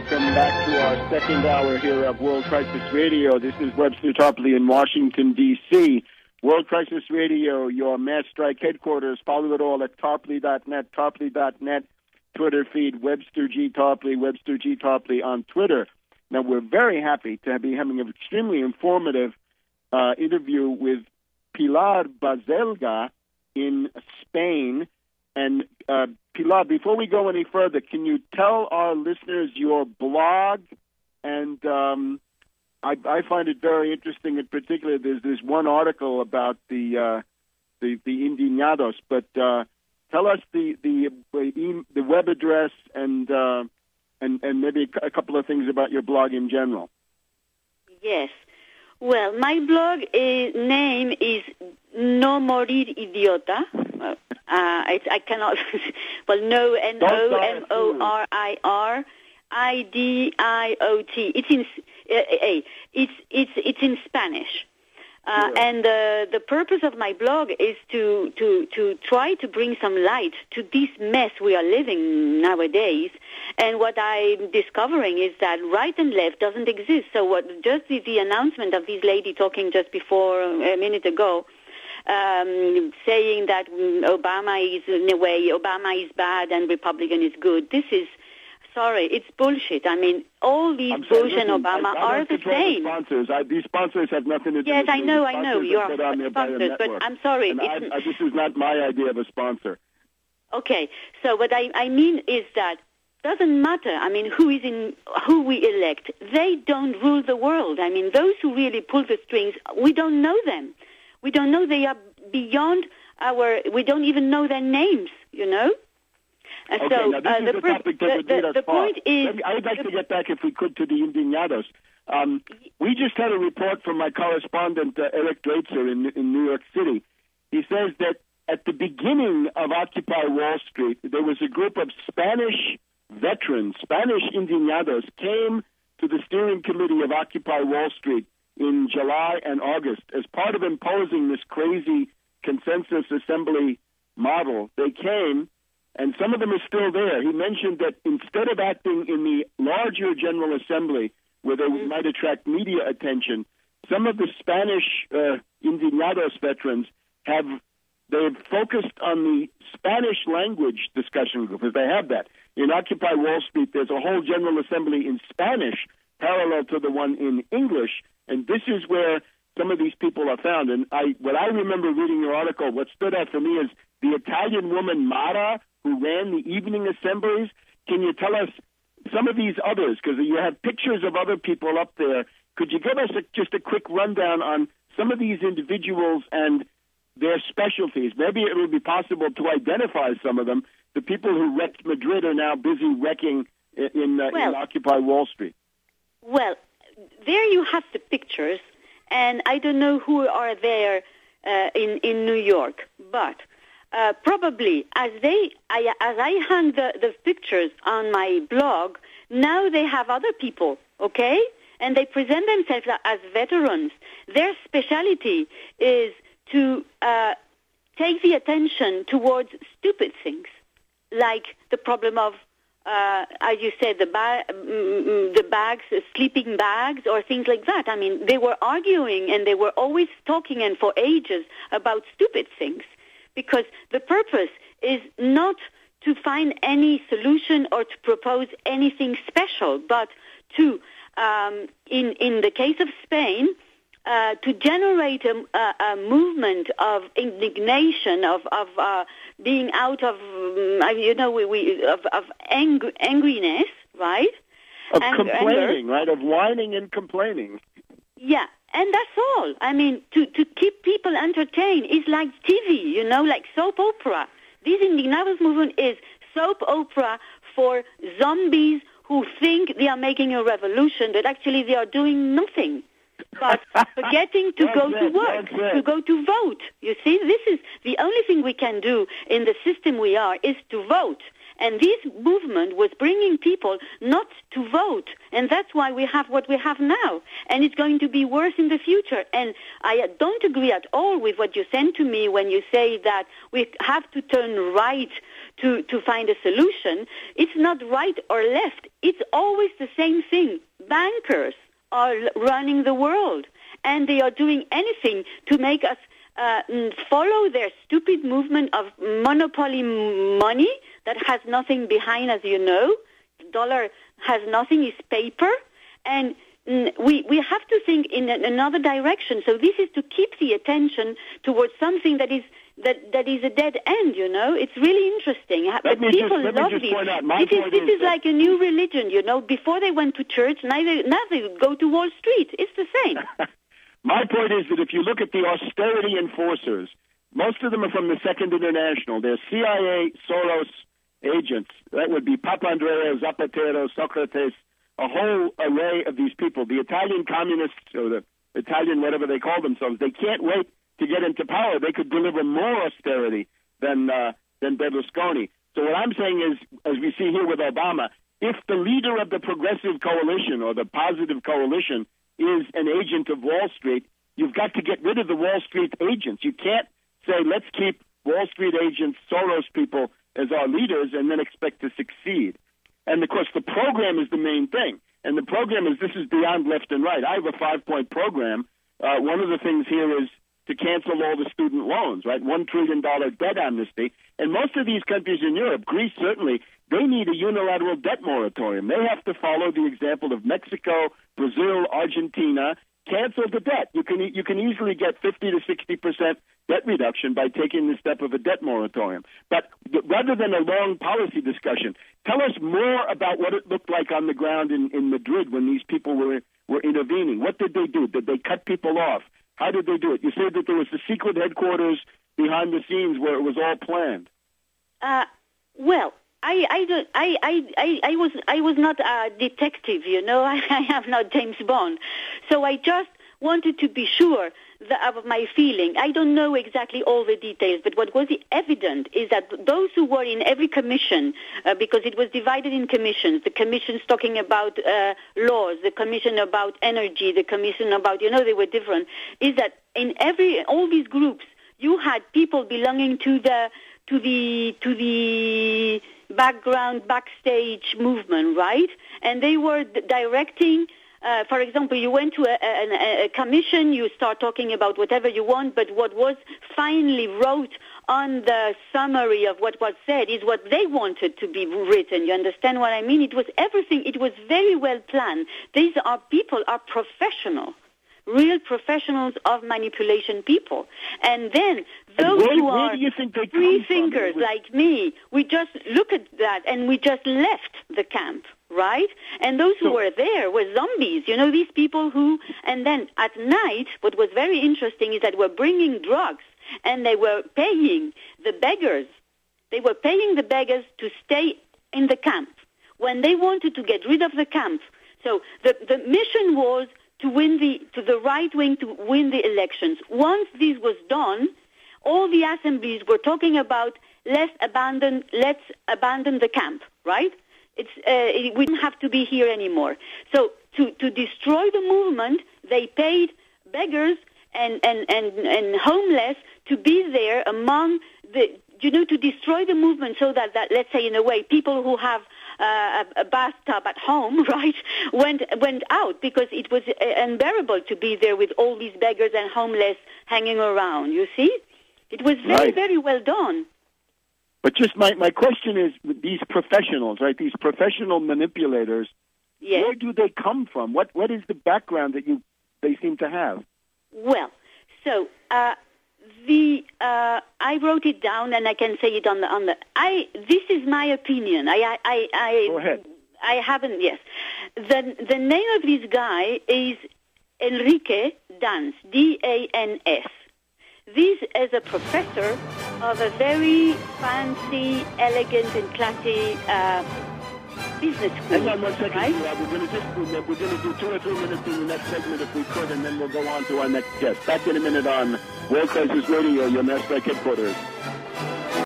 welcome back to our second hour here of World Crisis Radio. This is Webster Tarpley in Washington, D.C. World Crisis Radio, your mass strike headquarters. Follow it all at tarpley.net, tarpley.net, Twitter feed, Webster G. Tarpley on Twitter. Now, we're very happy to be having an extremely informative interview with Pilar Baselga in Spain. And Pilar, before we go any further, can you tell our listeners your blog? And I find it very interesting. In particular, there's this one article about the Indignados. But tell us the web address and maybe a couple of things about your blog in general. Yes. Well, my blog name is No Morir Idiota. I cannot. Well, no, NOMORIRIDIOT. It's in Spanish. And the purpose of my blog is to try to bring some light to this mess we are living nowadays. And what I'm discovering is that right and left doesn't exist. So just the announcement of this lady talking just before a minute ago, saying that Obama is bad and Republican is good. This is, sorry, it's bullshit. I mean, all these Bush and Obama are the same. These sponsors have nothing to do with Yes, I know. You are sponsors, but I'm sorry. This is not my idea of a sponsor. Okay, so what I mean is that doesn't matter. I mean, who we elect. They don't rule the world. I mean, those who really pull the strings, we don't know them. We don't know. They are beyond we don't even know their names, you know? And okay, so now this is the topic that would lead us the far. point is... I would like to get back, if we could, to the Indignados. We just had a report from my correspondent, Eric Draitzer, in New York City. He says that at the beginning of Occupy Wall Street, there was a group of Spanish veterans, Spanish Indignados, came to the steering committee of Occupy Wall Street in July and August as part of imposing this crazy consensus assembly model. They came, and some of them are still there. He mentioned that instead of acting in the larger General Assembly, where they might attract media attention, some of the Spanish Indignados veterans they've focused on the Spanish language discussion group, because they have that. In Occupy Wall Street, there's a whole General Assembly in Spanish, parallel to the one in English, and this is where some of these people are found. And what I remember reading your article, what stood out for me is the Italian woman Mara, who ran the evening assemblies. Can you tell us some of these others? Because you have pictures of other people up there. Could you give us just a quick rundown on some of these individuals and their specialties? Maybe it would be possible to identify some of them. The people who wrecked Madrid are now busy wrecking in Occupy Wall Street. Well, there you have the pictures, and I don't know who are there in New York, but probably as I hang the pictures on my blog, now they have other people, okay? And they present themselves as veterans. Their specialty is to take the attention towards stupid things, like the problem of, as you said, the bags, sleeping bags, or things like that. I mean, they were arguing and they were always talking, and for ages, about stupid things, because the purpose is not to find any solution or to propose anything special, but to, in the case of Spain, to generate a movement of indignation, of being out of, of angriness, right? Of complaining, right? Of whining and complaining. Yeah, and that's all. I mean, to keep people entertained is like TV, like soap opera. This Indignados movement is soap opera for zombies who think they are making a revolution, but actually they are doing nothing. But forgetting to go to work, to go to vote. You see, this is the only thing we can do in the system we are, is to vote. And this movement was bringing people not to vote. And that's why we have what we have now. And it's going to be worse in the future. And I don't agree at all with what you sent to me when you say that we have to turn right to find a solution. It's not right or left. It's always the same thing. Bankers are running the world, and they are doing anything to make us follow their stupid movement of monopoly money that has nothing behind, as you know. The dollar has nothing, it's paper. And we have to think in another direction. So this is to keep the attention towards something that is a dead end, you know. It's really interesting. But people love this. This is like a new religion, you know. Before they went to church, now they go to Wall Street. It's the same. My point is that if you look at the austerity enforcers, most of them are from the Second International. They're CIA, Soros agents. That would be Papandreou, Zapatero, Socrates, a whole array of these people. The Italian communists, or the Italian whatever they call themselves, they can't wait to get into power. They could deliver more austerity than Berlusconi. So what I'm saying is, as we see here with Obama, if the leader of the progressive coalition or the positive coalition is an agent of Wall Street, you've got to get rid of the Wall Street agents. You can't say, let's keep Wall Street agents, Soros people as our leaders and then expect to succeed. And, of course, the program is the main thing. And the program is, this is beyond left and right. I have a 5-point program. One of the things here is to cancel all the student loans, right? $1 trillion debt amnesty. And most of these countries in Europe, Greece certainly, they need a unilateral debt moratorium. They have to follow the example of Mexico, Brazil, Argentina. Cancel the debt. You can easily get 50 to 60% debt reduction by taking the step of a debt moratorium. But rather than a long policy discussion, tell us more about what it looked like on the ground in Madrid when these people were intervening. What did they do? Did they cut people off? How did they do it? You said that there was the secret headquarters behind the scenes where it was all planned. Well, I was not a detective, you know. I am not James Bond, so I just wanted to be sure of my feeling. I don't know exactly all the details, but what was evident is that those who were in every commission, because it was divided in commissions, the commissions talking about laws, the commission about energy, the commission about, you know, they were different, is that in all these groups, you had people belonging to the background, backstage movement, right? And they were directing. For example, you went to a commission, you start talking about whatever you want, but what was finally wrote on the summary of what was said is what they wanted to be written. You understand what I mean? It was everything. It was very well planned. These are people, are professional, real professionals of manipulation people. And then those who are free thinkers like me, we just look at that and we just left the camp. Right? And those who were there were zombies, you know, these people who, and then at night, what was very interesting is that we're bringing drugs and they were paying the beggars. They were paying the beggars to stay in the camp when they wanted to get rid of the camp. So the mission was to the right wing to win the elections. Once this was done, all the assemblies were talking about let's abandon the camp, right? We didn't have to be here anymore. So to destroy the movement, they paid beggars and homeless to be there among to destroy the movement so that let's say in a way people who have a bathtub at home, right, went out because it was unbearable to be there with all these beggars and homeless hanging around. You see, it was very, very well done. But just my question is, these professionals, right, these professional manipulators, yes. Where do they come from? What is the background that they seem to have? Well, so I wrote it down, and I can say it on the. This is my opinion. Go ahead. I haven't. Yes, the name of this guy is Enrique Dans, D-A-N-S. This is a professor of a very fancy, elegant, and classy business school. Hang on 1 second. Right? We're going to do 2 or 3 minutes in the next segment if we could, and then we'll go on to our next guest. Back in a minute on World Crisis Radio, your Mass Strike headquarters.